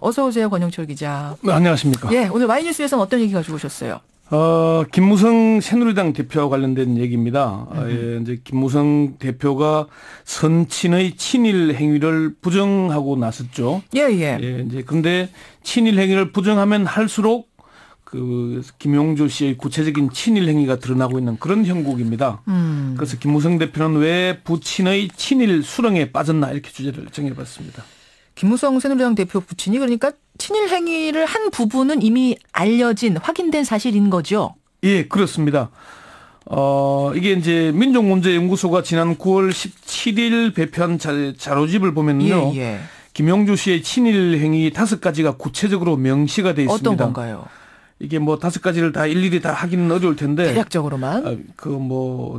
어서 오세요, 권영철 기자. 네, 안녕하십니까. 예, 오늘 와이뉴스에서는 어떤 얘기 가지고 오셨어요? 김무성 새누리당 대표와 관련된 얘기입니다. 이제 김무성 대표가 선친의 친일 행위를 부정하고 나섰죠. 예. 이제 근데 친일 행위를 부정하면 할수록 그 김용주 씨의 구체적인 친일 행위가 드러나고 있는 그런 형국입니다. 그래서 김무성 대표는 왜 부친의 친일 수렁에 빠졌나 이렇게 주제를 정해봤습니다. 김무성 새누리당 대표 부친이 그러니까 친일 행위를 한 부분은 이미 알려진 확인된 사실인 거죠? 예, 그렇습니다. 이게 이제 민족문제연구소가 지난 9월 17일 배포한 자료집을 보면요. 예. 김용주 씨의 친일 행위 5가지가 구체적으로 명시가 되어 있습니다. 어떤 건가요? 이게 뭐 5가지를 다 일일이 다 하기는 어려울 텐데. 대략적으로만.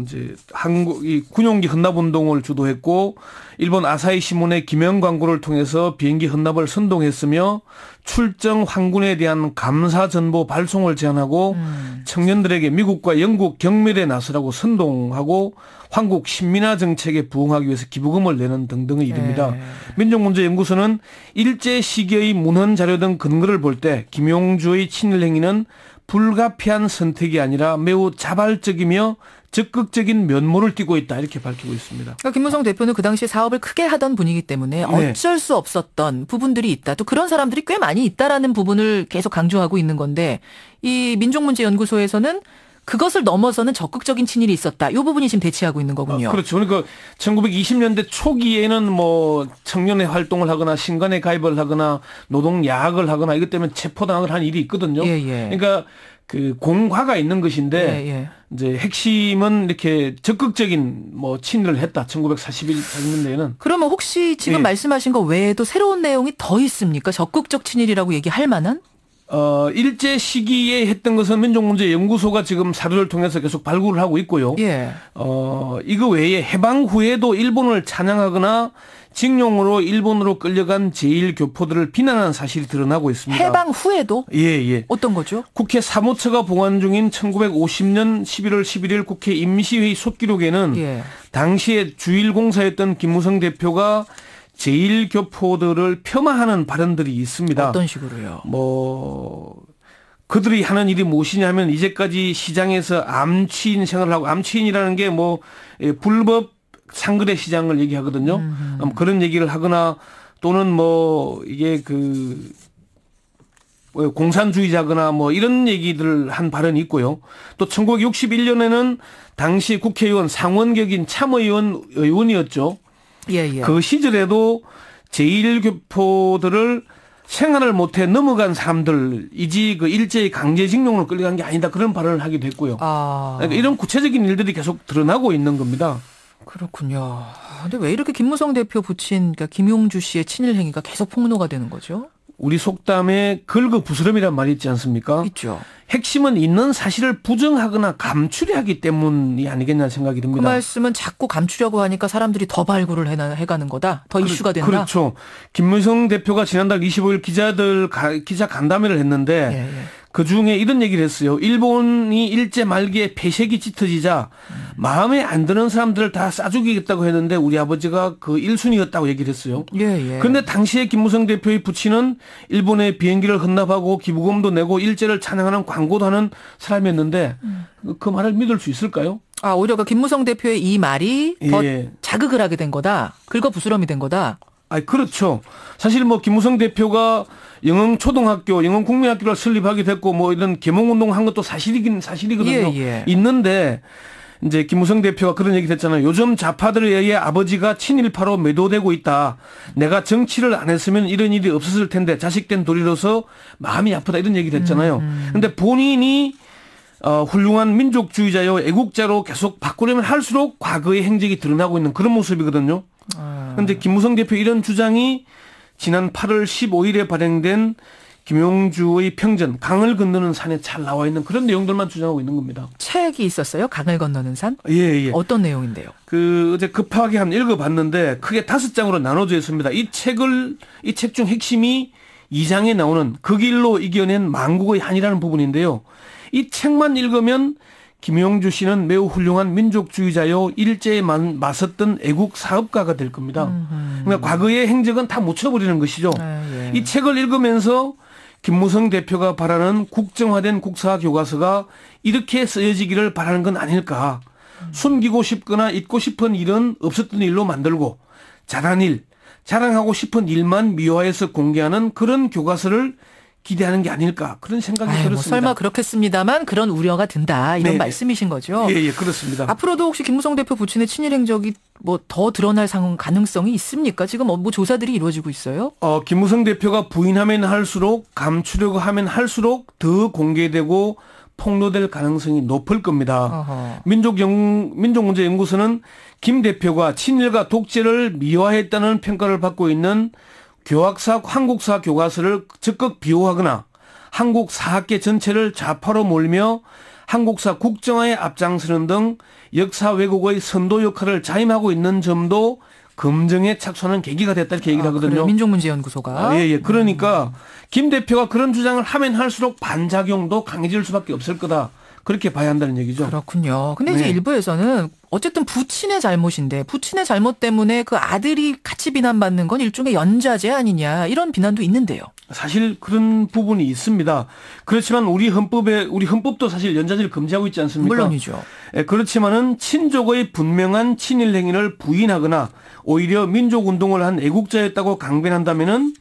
이제 한국이 군용기 헌납운동을 주도했고, 일본 아사히 신문의 기명 광고를 통해서 비행기 헌납을 선동했으며, 출정 황군에 대한 감사 전보 발송을 제안하고, 청년들에게 미국과 영국 경멸에 나서라고 선동하고, 한국 신민화 정책에 부응하기 위해서 기부금을 내는 등등의 일입니다. 민족문제연구소는 일제 시기의 문헌 자료 등 근거를 볼 때 김용주의 친일 행위는 불가피한 선택이 아니라 매우 자발적이며 적극적인 면모를 띠고 있다 이렇게 밝히고 있습니다. 그러니까 김무성 대표는 그 당시에 사업을 크게 하던 분이기 때문에 어쩔 수 없었던 부분들이 있다. 또 그런 사람들이 꽤 많이 있다라는 부분을 계속 강조하고 있는 건데 이 민족문제연구소에서는 그것을 넘어서는 적극적인 친일이 있었다. 이 부분이 지금 대치하고 있는 거군요. 그렇죠. 그러니까 1920년대 초기에는 뭐 청년회 활동을 하거나 신간에 가입을 하거나 노동 야학을 하거나 이것 때문에 체포당을 한 일이 있거든요. 그러니까 그 공과가 있는 것인데 이제 핵심은 이렇게 적극적인 뭐 친일을 했다. 1941년대에는. 그러면 혹시 지금 말씀하신 거 외에도 새로운 내용이 더 있습니까? 적극적 친일이라고 얘기할 만한? 일제 시기에 했던 것은 민족문제연구소가 지금 사료를 통해서 계속 발굴을 하고 있고요. 이거 외에 해방 후에도 일본을 찬양하거나 징용으로 일본으로 끌려간 제1교포들을 비난하는 사실이 드러나고 있습니다. 해방 후에도? 예. 어떤 거죠? 국회 사무처가 보관 중인 1950년 11월 11일 국회 임시회의 속기록에는 당시에 주일공사였던 김무성 대표가 제1교포들을 폄하하는 발언들이 있습니다. 어떤 식으로요? 그들이 하는 일이 무엇이냐면 이제까지 시장에서 암취인 생활을 하고 암취인이라는 게 불법 상거래 시장을 얘기하거든요. 그런 얘기를 하거나 또는 이게 공산주의자거나 이런 얘기들을 한 발언이 있고요. 또 1961년에는 당시 국회의원 상원격인 의원이었죠. 그 시절에도 제1교포들을 생활을 못해 넘어간 사람들이지 일제의 강제징용으로 끌려간 게 아니다. 그런 발언을 하기도 했고요. 그러니까 이런 구체적인 일들이 계속 드러나고 있는 겁니다. 그렇군요. 근데 왜 이렇게 김무성 대표 부친 그러니까 김용주 씨의 친일 행위가 계속 폭로가 되는 거죠? 우리 속담에 긁어부스럼이란 말이 있지 않습니까? 있죠. 핵심은 있는 사실을 부정하거나 감추려 하기 때문이 아니겠냐 생각이 듭니다. 그 말씀은 자꾸 감추려고 하니까 사람들이 더 발굴을 해가는 거다? 더 이슈가 된다? 그렇죠. 김무성 대표가 지난달 25일 기자 간담회를 했는데 그중에 이런 얘기를 했어요. 일본이 일제 말기에 폐색이 짙어지자 마음에 안 드는 사람들을 다 싸죽이겠다고 했는데 우리 아버지가 그 1순위였다고 얘기를 했어요. 그런데 당시에 김무성 대표의 부친은 일본에 비행기를 헌납하고 기부금도 내고 일제를 찬양하는 광고도 하는 사람이었는데 그 말을 믿을 수 있을까요? 오히려 김무성 대표의 이 말이 더 자극을 하게 된 거다. 긁어부스럼이 된 거다. 그렇죠. 사실 김무성 대표가 영흥초등학교, 영흥국민학교를 설립하게 됐고 이런 계몽운동 한 것도 사실이거든요. 있는데 이제 김무성 대표가 그런 얘기를 했잖아요. 요즘 좌파들에 의해 아버지가 친일파로 매도되고 있다. 내가 정치를 안 했으면 이런 일이 없었을 텐데 자식된 도리로서 마음이 아프다. 이런 얘기를 했잖아요. 그런데 본인이 훌륭한 민족주의자요, 애국자로 계속 바꾸려면 할수록 과거의 행적이 드러나고 있는 그런 모습이거든요. 그런데 김무성 대표 이런 주장이 지난 8월 15일에 발행된 김용주의 평전, 강을 건너는 산에 잘 나와 있는 그런 내용들만 주장하고 있는 겁니다. 책이 있었어요? 강을 건너는 산? 어떤 내용인데요? 어제 급하게 읽어봤는데 크게 5장으로 나눠져 있습니다. 이 책 중 핵심이 2장에 나오는 그 길로 이겨낸 만국의 한이라는 부분인데요. 이 책만 읽으면 김용주 씨는 매우 훌륭한 민족주의자요, 일제에 맞섰던 애국 사업가가 될 겁니다. 그러니까 과거의 행적은 다 묻혀버리는 것이죠. 이 책을 읽으면서 김무성 대표가 바라는 국정화된 국사 교과서가 이렇게 쓰여지기를 바라는 건 아닐까. 숨기고 싶거나 잊고 싶은 일은 없었던 일로 만들고 잘한 일, 자랑하고 싶은 일만 미화해서 공개하는 그런 교과서를 기대하는 게 아닐까 그런 생각이 들었습니다. 뭐 설마 그렇겠습니다만 그런 우려가 든다 이런 네. 말씀이신 거죠? 예, 그렇습니다. 앞으로도 혹시 김무성 대표 부친의 친일 행적이 뭐 더 드러날 가능성이 있습니까? 지금 뭐 조사들이 이루어지고 있어요? 김무성 대표가 부인하면 할수록 감추려고 하면 할수록 더 공개되고 폭로될 가능성이 높을 겁니다. 민족문제연구소는 김 대표가 친일과 독재를 미화했다는 평가를 받고 있는 교학사, 한국사 교과서를 적극 비호하거나 한국 사학계 전체를 좌파로 몰며 한국사 국정화에 앞장서는 등 역사 왜곡의 선도 역할을 자임하고 있는 점도 검증에 착수하는 계기가 됐다 이렇게 얘기를 하거든요. 그래요? 민족문제연구소가. 예. 그러니까 김 대표가 그런 주장을 하면 할수록 반작용도 강해질 수밖에 없을 거다. 그렇게 봐야 한다는 얘기죠. 그렇군요. 근데 이제 일부에서는 어쨌든 부친의 잘못인데 부친의 잘못 때문에 그 아들이 같이 비난받는 건 일종의 연좌제 아니냐 이런 비난도 있는데요. 사실 그런 부분이 있습니다. 그렇지만 우리 헌법도 사실 연좌제를 금지하고 있지 않습니까? 물론이죠. 그렇지만은 친족의 분명한 친일 행위를 부인하거나 오히려 민족운동을 한 애국자였다고 강변한다면은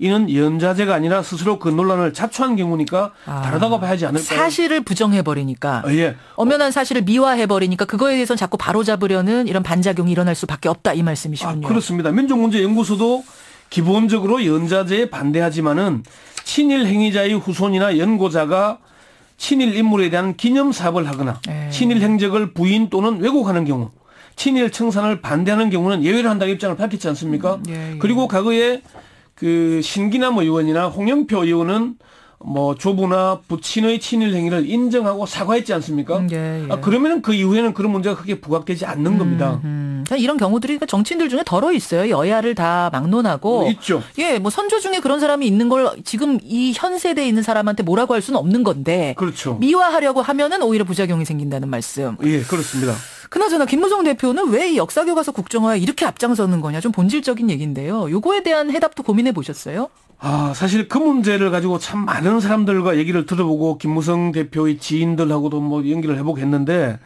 이는 연좌제가 아니라 스스로 그 논란을 자초한 경우니까 다르다고 봐야지 않을까요? 사실을 부정해버리니까. 엄연한 사실을 미화해버리니까 그거에 대해서는 자꾸 바로잡으려는 이런 반작용이 일어날 수밖에 없다 이 말씀이시군요. 그렇습니다. 민족문제연구소도 기본적으로 연좌제에 반대하지만은 친일 행위자의 후손이나 연고자가 친일 인물에 대한 기념사업을 하거나 친일 행적을 부인 또는 왜곡하는 경우 친일 청산을 반대하는 경우는 예외를 한다는 입장을 밝혔지 않습니까? 그리고 과거에 그 신기남 의원이나 홍영표 의원은 뭐 조부나 부친의 친일 행위를 인정하고 사과했지 않습니까? 그러면 그 이후에는 그런 문제가 크게 부각되지 않는 겁니다. 이런 경우들이 정치인들 중에 덜어 있어요. 여야를 다 막론하고. 있죠. 뭐 선조 중에 그런 사람이 있는 걸 지금 이 현 세대에 있는 사람한테 뭐라고 할 수는 없는 건데. 그렇죠. 미화하려고 하면은 오히려 부작용이 생긴다는 말씀. 그렇습니다. 그나저나 김무성 대표는 왜 이 역사교과서 국정화에 이렇게 앞장서는 거냐 좀 본질적인 얘기인데요. 요거에 대한 해답도 고민해 보셨어요? 사실 그 문제를 가지고 참 많은 사람들과 얘기를 들어보고 김무성 대표의 지인들하고도 뭐 연기를 해보고 했는데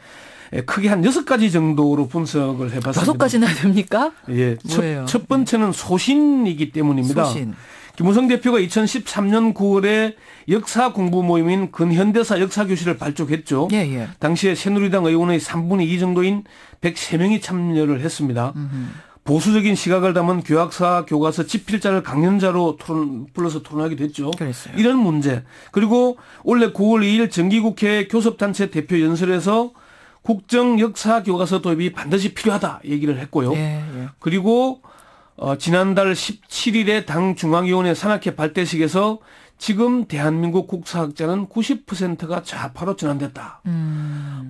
크게 한 6가지 정도로 분석을 해봤습니다. 6가지나 됩니까? 뭐예요? 첫 번째는 소신이기 때문입니다. 소신. 김무성 대표가 2013년 9월에 역사 공부 모임인 근현대사 역사교실을 발족했죠. 당시에 새누리당 의원의 3분의 2 정도인 103명이 참여를 했습니다. 보수적인 시각을 담은 교학사 교과서 집필자를 강연자로 불러서 토론하기도 했죠. 그랬어요. 이런 문제. 그리고 올해 9월 2일 정기국회 교섭단체 대표 연설에서 국정 역사 교과서 도입이 반드시 필요하다 얘기를 했고요. 그리고 지난달 17일에 당 중앙위원회 산악회 발대식에서 지금 대한민국 국사학자는 90%가 좌파로 전환됐다.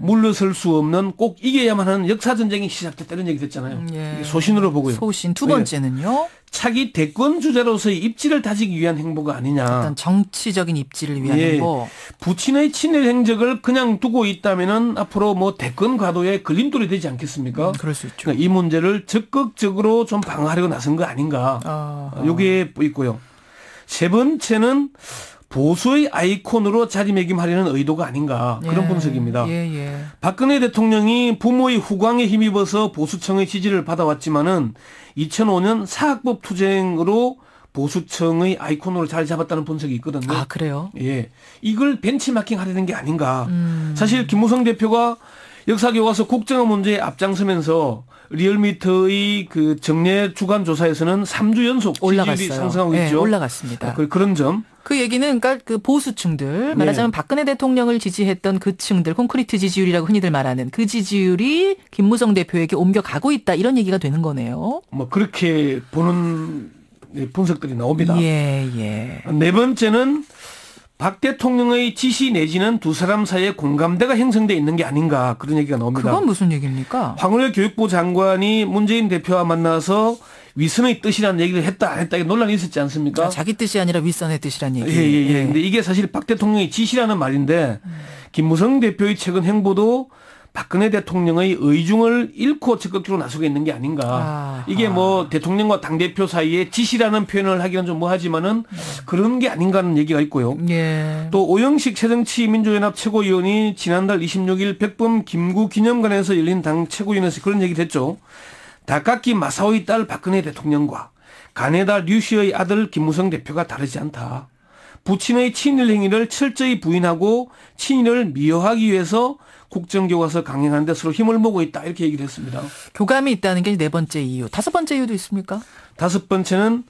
물러설 수 없는 꼭 이겨야만 하는 역사전쟁이 시작됐다 이런 얘기 됐잖아요. 소신으로 보고요. 소신. 두 번째는요? 차기 대권 주자로서의 입지를 다지기 위한 행보가 아니냐. 어떤 정치적인 입지를 위한 행보. 부친의 친일 행적을 그냥 두고 있다면은 앞으로 뭐 대권 과도에 걸림돌이 되지 않겠습니까? 그럴 수 있죠. 그러니까 이 문제를 적극적으로 좀 방어하려고 나선 거 아닌가. 요게 있고요. 세 번째는 보수의 아이콘으로 자리매김하려는 의도가 아닌가 그런 분석입니다. 박근혜 대통령이 부모의 후광에 힘입어서 보수청의 지지를 받아왔지만은 2005년 사학법 투쟁으로 보수청의 아이콘으로 자리 잡았다는 분석이 있거든요. 그래요? 이걸 벤치마킹 하려는 게 아닌가. 사실 김무성 대표가 역사교과서 국정화 문제에 앞장서면서 리얼미터의 그 정례 주간 조사에서는 3주 연속 지지율이 상승하고 있죠. 올라갔습니다. 그런 점. 그 얘기는 그러니까 그 보수층들 말하자면 박근혜 대통령을 지지했던 그 층들 콘크리트 지지율이라고 흔히들 말하는 그 지지율이 김무성 대표에게 옮겨가고 있다 이런 얘기가 되는 거네요. 뭐 그렇게 보는 분석들이 나옵니다. 네 번째는 박 대통령의 지시 내지는 두 사람 사이에 공감대가 형성돼 있는 게 아닌가 그런 얘기가 나옵니다. 그건 무슨 얘기입니까? 황운하 교육부 장관이 문재인 대표와 만나서 위선의 뜻이라는 얘기를 했다 안 했다 논란이 있었지 않습니까? 자기 뜻이 아니라 윗선의 뜻이라는 얘기. 근데 이게 사실 박 대통령의 지시라는 말인데 김무성 대표의 최근 행보도 박근혜 대통령의 의중을 잃고 적극적으로 나서고 있는 게 아닌가. 이게 뭐 대통령과 당대표 사이에 지시라는 표현을 하기는 좀 뭐하지만은 그런 게 아닌가 하는 얘기가 있고요. 예. 또 오영식 새정치민주연합 최고위원이 지난달 26일 백범 김구 기념관에서 열린 당 최고위원회에서 그런 얘기를 했죠. 다카키 마사오의 딸 박근혜 대통령과 가네다 류시의 아들 김무성 대표가 다르지 않다. 부친의 친일 행위를 철저히 부인하고 친일을 미화하기 위해서 국정교과서 강행하는 데 서로 힘을 모으고 있다. 이렇게 얘기를 했습니다. 교감이 있다는 게 네 번째 이유. 다섯 번째 이유도 있습니까? 다섯 번째는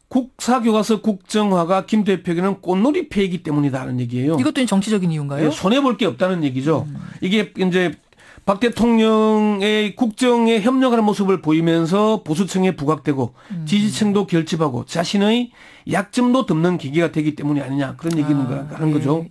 국사교과서 국정화가 김 대표에게는 꽃놀이패이기 때문이다는 얘기예요. 이것도 정치적인 이유인가요? 네, 손해볼 게 없다는 얘기죠. 이게 이제 박 대통령의 국정에 협력하는 모습을 보이면서 보수층에 부각되고 지지층도 결집하고 자신의 약점도 덮는 계기가 되기 때문이 아니냐 그런 얘기는 하는 거죠.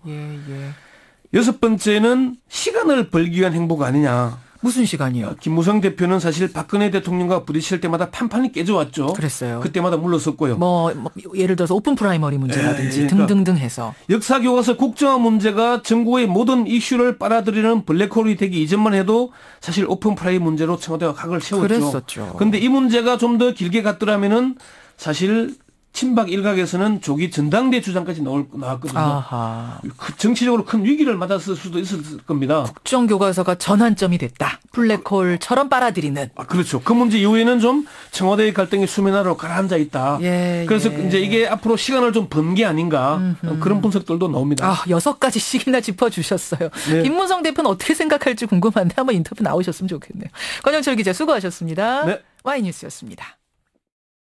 여섯 번째는 시간을 벌기 위한 행보가 아니냐. 무슨 시간이요? 김무성 대표는 사실 박근혜 대통령과 부딪힐 때마다 판판이 깨져왔죠. 그랬어요. 그때마다 물러섰고요. 뭐 예를 들어서 오픈 프라이머리 문제라든지 등등등 해서. 역사교과서 국정화 문제가 전국의 모든 이슈를 빨아들이는 블랙홀이 되기 이전만 해도 사실 오픈 프라이 문제로 청와대가 각을 세웠죠. 그랬었죠. 그런데 이 문제가 좀 더 길게 갔더라면은 사실 친박 일각에서는 조기 전당대 주장까지 나왔거든요. 아하. 정치적으로 큰 위기를 맞았을 수도 있었을 겁니다. 국정교과서가 전환점이 됐다. 블랙홀처럼 빨아들이는. 그렇죠. 그 문제 이후에는 좀 청와대의 갈등이 수면 아래로 가라앉아 있다. 그래서 이제 이게 앞으로 시간을 좀 번 게 아닌가 그런 분석들도 나옵니다. 6가지씩이나 짚어주셨어요. 네. 김무성 대표는 어떻게 생각할지 궁금한데 한번 인터뷰 나오셨으면 좋겠네요. 권영철 기자 수고하셨습니다. 네. Y뉴스였습니다.